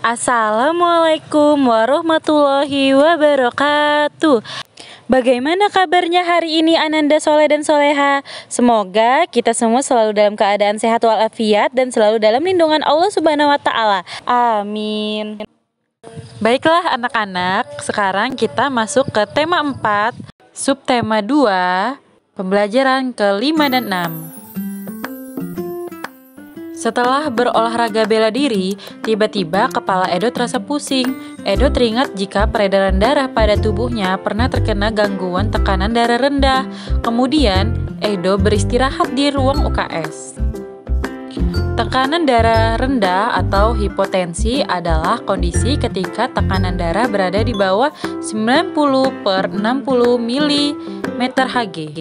Assalamualaikum warahmatullahi wabarakatuh. Bagaimana kabarnya hari ini Ananda Soleh dan Soleha? Semoga kita semua selalu dalam keadaan sehat walafiat dan selalu dalam lindungan Allah Subhanahu wa taala. Amin. Baiklah anak-anak, sekarang kita masuk ke tema 4, subtema 2, pembelajaran ke-5 dan 6. Setelah berolahraga bela diri, tiba-tiba kepala Edo terasa pusing. Edo teringat jika peredaran darah pada tubuhnya pernah terkena gangguan tekanan darah rendah. Kemudian, Edo beristirahat di ruang UKS. Tekanan darah rendah atau hipotensi adalah kondisi ketika tekanan darah berada di bawah 90/60 mmHg.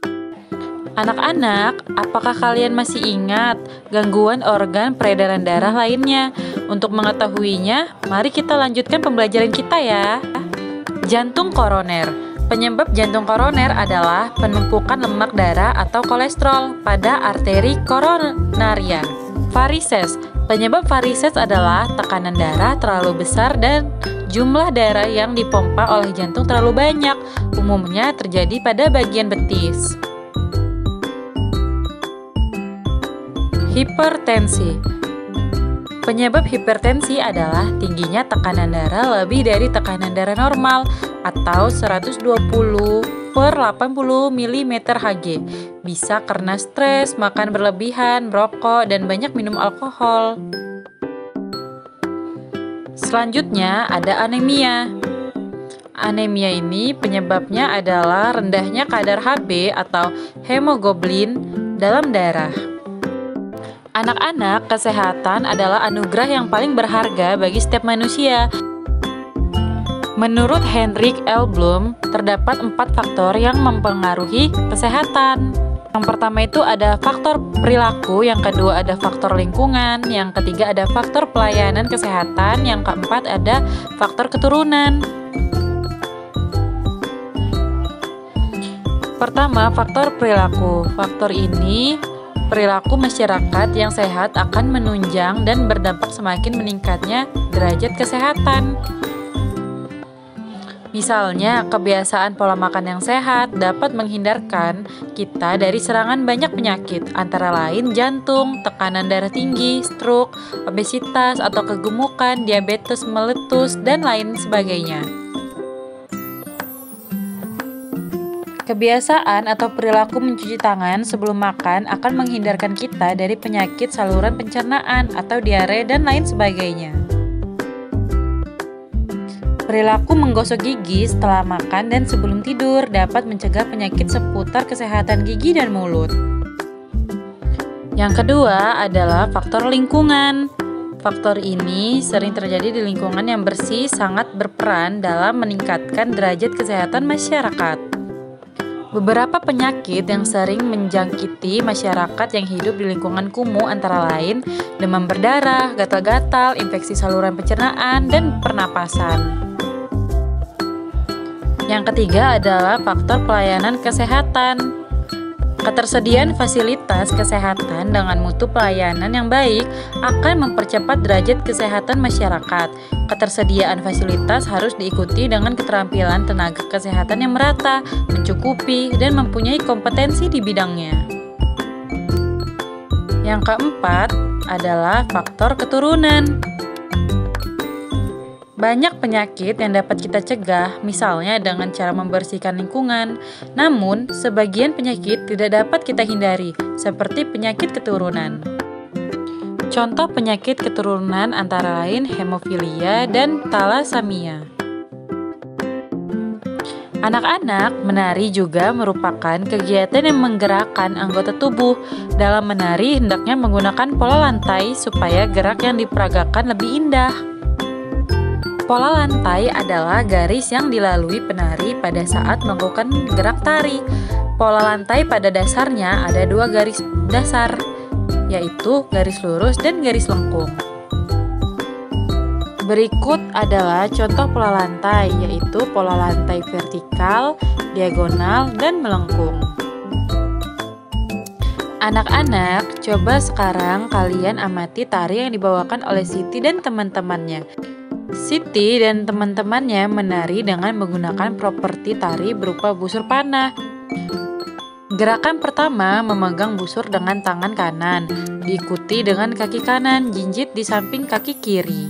Anak-anak, apakah kalian masih ingat gangguan organ peredaran darah lainnya? Untuk mengetahuinya, mari kita lanjutkan pembelajaran kita ya. Jantung koroner. Penyebab jantung koroner adalah penumpukan lemak darah atau kolesterol pada arteri koronaria. Varises. Penyebab varises adalah tekanan darah terlalu besar dan jumlah darah yang dipompa oleh jantung terlalu banyak. Umumnya terjadi pada bagian betis. Hipertensi. Penyebab hipertensi adalah tingginya tekanan darah lebih dari tekanan darah normal atau 120/80 mmHg. Bisa karena stres, makan berlebihan, merokok, dan banyak minum alkohol. Selanjutnya ada anemia. Anemia ini penyebabnya adalah rendahnya kadar Hb atau hemoglobin dalam darah. Anak-anak, kesehatan adalah anugerah yang paling berharga bagi setiap manusia. Menurut Hendrik L. Bloom, terdapat 4 faktor yang mempengaruhi kesehatan. Yang pertama itu ada faktor perilaku, yang kedua ada faktor lingkungan, yang ketiga ada faktor pelayanan kesehatan, yang keempat ada faktor keturunan. Pertama, faktor perilaku. Faktor ini perilaku masyarakat yang sehat akan menunjang dan berdampak semakin meningkatnya derajat kesehatan. Misalnya, kebiasaan pola makan yang sehat dapat menghindarkan kita dari serangan banyak penyakit, antara lain jantung, tekanan darah tinggi, stroke, obesitas atau kegemukan, diabetes meletus, dan lain sebagainya. Kebiasaan atau perilaku mencuci tangan sebelum makan akan menghindarkan kita dari penyakit saluran pencernaan atau diare dan lain sebagainya. Perilaku menggosok gigi setelah makan dan sebelum tidur dapat mencegah penyakit seputar kesehatan gigi dan mulut. Yang kedua adalah faktor lingkungan. Faktor ini sering terjadi di lingkungan yang bersih, sangat berperan dalam meningkatkan derajat kesehatan masyarakat. Beberapa penyakit yang sering menjangkiti masyarakat yang hidup di lingkungan kumuh antara lain demam berdarah, gatal-gatal, infeksi saluran pencernaan, dan pernapasan. Yang ketiga adalah faktor pelayanan kesehatan. Ketersediaan fasilitas kesehatan dengan mutu pelayanan yang baik akan mempercepat derajat kesehatan masyarakat. Ketersediaan fasilitas harus diikuti dengan keterampilan tenaga kesehatan yang merata, mencukupi, dan mempunyai kompetensi di bidangnya. Yang keempat adalah faktor keturunan. Banyak penyakit yang dapat kita cegah, misalnya dengan cara membersihkan lingkungan. Namun, sebagian penyakit tidak dapat kita hindari, seperti penyakit keturunan. Contoh penyakit keturunan antara lain hemofilia dan talasemia. Anak-anak, menari juga merupakan kegiatan yang menggerakkan anggota tubuh. Dalam menari, hendaknya menggunakan pola lantai supaya gerak yang diperagakan lebih indah. Pola lantai adalah garis yang dilalui penari pada saat melakukan gerak tari. Pola lantai pada dasarnya ada 2 garis dasar, yaitu garis lurus dan garis lengkung. Berikut adalah contoh pola lantai, yaitu pola lantai vertikal, diagonal, dan melengkung. Anak-anak, coba sekarang kalian amati tari yang dibawakan oleh Siti dan teman-temannya. Siti dan teman-temannya menari dengan menggunakan properti tari berupa busur panah. Gerakan pertama memegang busur dengan tangan kanan, diikuti dengan kaki kanan jinjit di samping kaki kiri.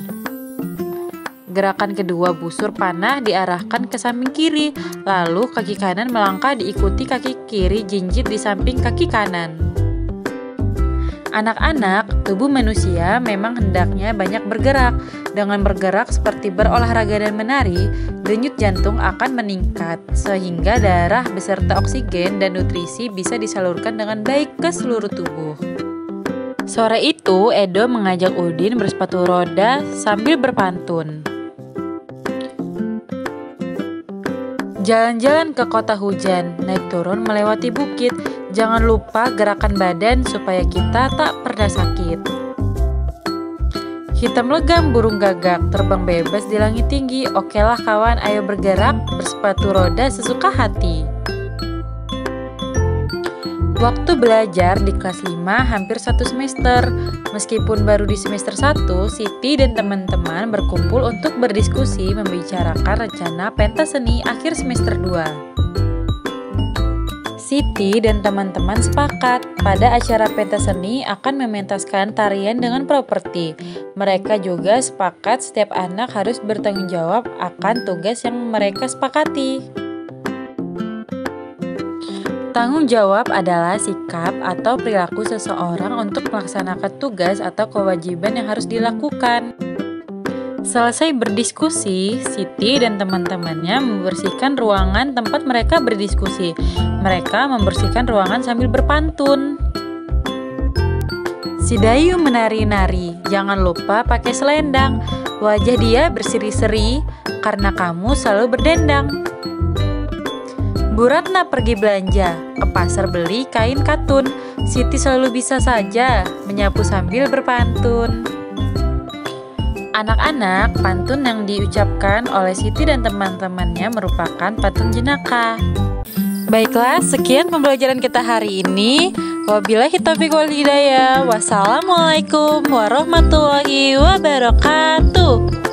Gerakan kedua, busur panah diarahkan ke samping kiri, lalu kaki kanan melangkah diikuti kaki kiri jinjit di samping kaki kanan. Anak-anak, tubuh manusia memang hendaknya banyak bergerak. Dengan bergerak seperti berolahraga dan menari, denyut jantung akan meningkat, sehingga darah beserta oksigen dan nutrisi bisa disalurkan dengan baik ke seluruh tubuh. Sore itu, Edo mengajak Udin bersepatu roda sambil berpantun. Jalan-jalan ke kota hujan, naik turun melewati bukit. Jangan lupa gerakan badan supaya kita tak pernah sakit. Hitam legam burung gagak, terbang bebas di langit tinggi. Okelah kawan, ayo bergerak, bersepatu roda sesuka hati. Waktu belajar di kelas 5 hampir 1 semester. Meskipun baru di semester 1, Siti dan teman-teman berkumpul untuk berdiskusi membicarakan rencana pentas seni akhir semester 2. Siti dan teman-teman sepakat pada acara pentas seni akan mementaskan tarian dengan properti. Mereka juga sepakat setiap anak harus bertanggung jawab akan tugas yang mereka sepakati. Tanggung jawab adalah sikap atau perilaku seseorang untuk melaksanakan tugas atau kewajiban yang harus dilakukan. Selesai berdiskusi, Siti dan teman-temannya membersihkan ruangan tempat mereka berdiskusi. Mereka membersihkan ruangan sambil berpantun. Si Dayu menari-nari, jangan lupa pakai selendang. Wajah dia berseri-seri karena kamu selalu berdendang. Bu Ratna pergi belanja, ke pasar beli kain katun. Siti selalu bisa saja menyapu sambil berpantun. Anak-anak, pantun yang diucapkan oleh Siti dan teman-temannya merupakan pantun jenaka. Baiklah, sekian pembelajaran kita hari ini. Wabillahi taufiq wal hidayah. Wassalamualaikum warahmatullahi wabarakatuh.